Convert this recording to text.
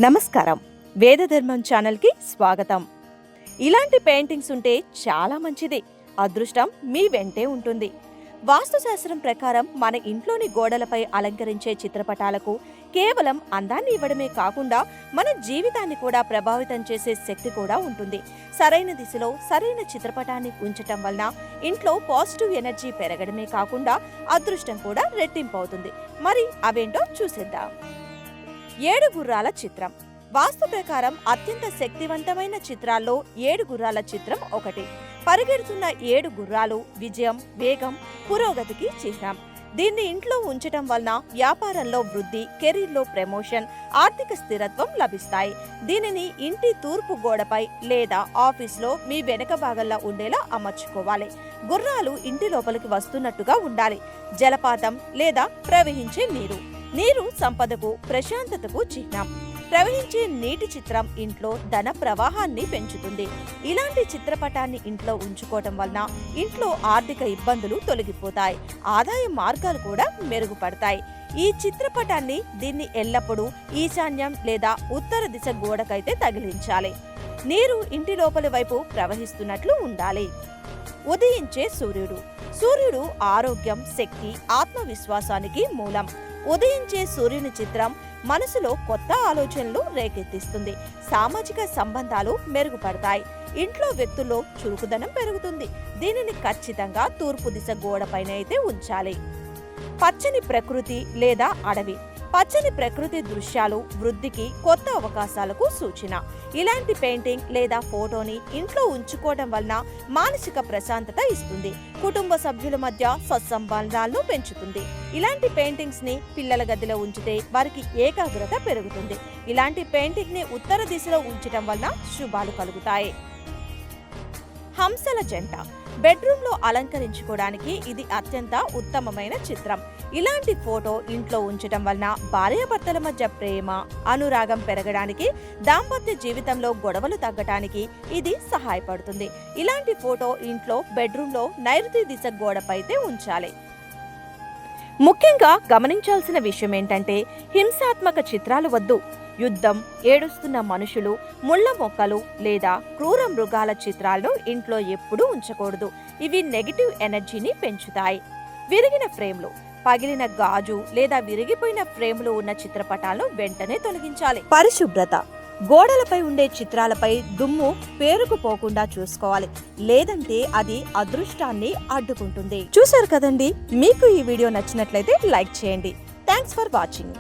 నమస్కారం. వేదధర్మం ఛానల్కి స్వాగతం. ఇలాంటి పెయింటింగ్స్ ఉంటే చాలా మంచిది. అదృష్టం మీ వెంటే ఉంటుంది. వాస్తుశాస్త్రం ప్రకారం మన ఇంట్లోని గోడలపై అలంకరించే చిత్రపటాలకు కేవలం అందాన్ని ఇవ్వడమే కాకుండా మన జీవితాన్ని కూడా ప్రభావితం చేసే శక్తి కూడా ఉంటుంది. సరైన దిశలో సరైన చిత్రపటాన్ని ఉంచటం వలన ఇంట్లో పాజిటివ్ ఎనర్జీ పెరగడమే కాకుండా అదృష్టం కూడా రెట్టింపు అవుతుంది. మరి అవేంటో చూసేద్దాం. 7 గుర్రాల చిత్రం. వాస్తు ప్రకారం అత్యంత శక్తివంతమైన చిత్రాల్లో 7 గుర్రాల చిత్రం ఒకటి. పరిగెడుతున్న 7 గుర్రాలు విజయం, వేగం, పురోగతికి చిహ్నం. దీన్ని ఇంట్లో ఉంచటం వలన వ్యాపారంలో వృద్ధి, కెరీర్లో ప్రమోషన్, ఆర్థిక స్థిరత్వం లభిస్తాయి. దీనిని ఇంటి తూర్పు గోడపై లేదా ఆఫీస్లో మీ వెనక భాగంలో ఉండేలా అమర్చుకోవాలి. గుర్రాలు ఇంటి లోపలికి వస్తున్నట్టుగా ఉండాలి. జలపాతం లేదా ప్రవహించే నీరు సంపదకు, ప్రశాంతతకు చిహ్నం. ప్రవహించే నీటి చిత్రం ఇంట్లో ధన ప్రవాహాన్ని పెంచుతుంది. ఇలాంటి చిత్రపటాన్ని ఇంట్లో ఉంచుకోవటం వలన ఇంట్లో ఆర్థిక ఇబ్బందులు తొలగిపోతాయి, ఆదాయ మార్గాలు కూడా మెరుగుపడతాయి. ఈ చిత్రపటాన్ని దీన్ని ఎల్లప్పుడూ ఈశాన్యం లేదా ఉత్తర దిశ గోడకైతే తగిలించాలి. నీరు ఇంటి లోపలి వైపు ప్రవహిస్తున్నట్లు ఉండాలి. ఉదయించే సూర్యుడు ఆరోగ్యం, శక్తి, ఆత్మవిశ్వాసానికి మూలం. ఉదయించే సూర్యుని చిత్రం మనసులో కొత్త ఆలోచనలు రేకెత్తిస్తుంది. సామాజిక సంబంధాలు మెరుగుపడతాయి. ఇంట్లో వ్యక్తుల్లో చురుకుదనం పెరుగుతుంది. దీనిని ఖచ్చితంగా తూర్పు దిశ గోడపైన అయితే ఉంచాలి. పచ్చని ప్రకృతి లేదా అడవి. పచ్చని ప్రకృతి దృశ్యాలు వృద్ధికి, కొత్త అవకాశాలకు సూచన. ఇలాంటి పెయింటింగ్ లేదా ఫోటోని ఇంట్లో ఉంచుకోవడం వలన మానసిక ప్రశాంతత ఇస్తుంది. కుటుంబ సభ్యుల మధ్య సత్సంబంధాలను పెంచుతుంది. ఇలాంటి పెయింటింగ్స్ ని పిల్లల గదిలో ఉంచితే వారికి ఏకాగ్రత పెరుగుతుంది. ఇలాంటి పెయింటింగ్ ని ఉత్తర దిశలో ఉంచడం వలన శుభాలు కలుగుతాయి. హంసల జంట. బెడ్రూమ్ లో అలంకరించుకోవడానికి ఇది అత్యంత ఉత్తమమైన చిత్రం. ఇలాంటి ఫోటో ఇంట్లో ఉంచడం వలన భార్యాభర్తల మధ్య ప్రేమ, అనురాగం పెరగడానికి, దాంపత్య జీవితంలో గొడవలు తగ్గటానికి ఇది సహాయపడుతుంది. ఇలాంటి ఫోటో ఇంట్లో బెడ్రూమ్ లో నైరుతి దిశ గోడపైతే ఉంచాలి. ముఖ్యంగా గమనించాల్సిన విషయం ఏంటంటే హింసాత్మక చిత్రాలు వద్దు. యుద్ధం, ఏడుస్తున్న మనుషులు, ముళ్ళ మొక్కలు లేదా క్రూర మృగాల చిత్రాలను ఇంట్లో ఎప్పుడూ ఉంచకూడదు. ఇవి నెగిటివ్ ఎనర్జీని పెంచుతాయి. విరిగిన ఫ్రేమ్లు. పగిలిన గాజు లేదా విరిగిపోయిన ఫ్రేమ్లు ఉన్న చిత్రపటాలను వెంటనే తొలగించాలి. పరిశుభ్రత. గోడలపై ఉండే చిత్రాలపై దుమ్ము పేరుకుపోకుండా చూసుకోవాలి, లేదంటే అది అదృష్టాన్ని అడ్డుకుంటుంది. చూశారు కదండి, మీకు ఈ వీడియో నచ్చినట్లయితే లైక్ చేయండి. Thanks for watching.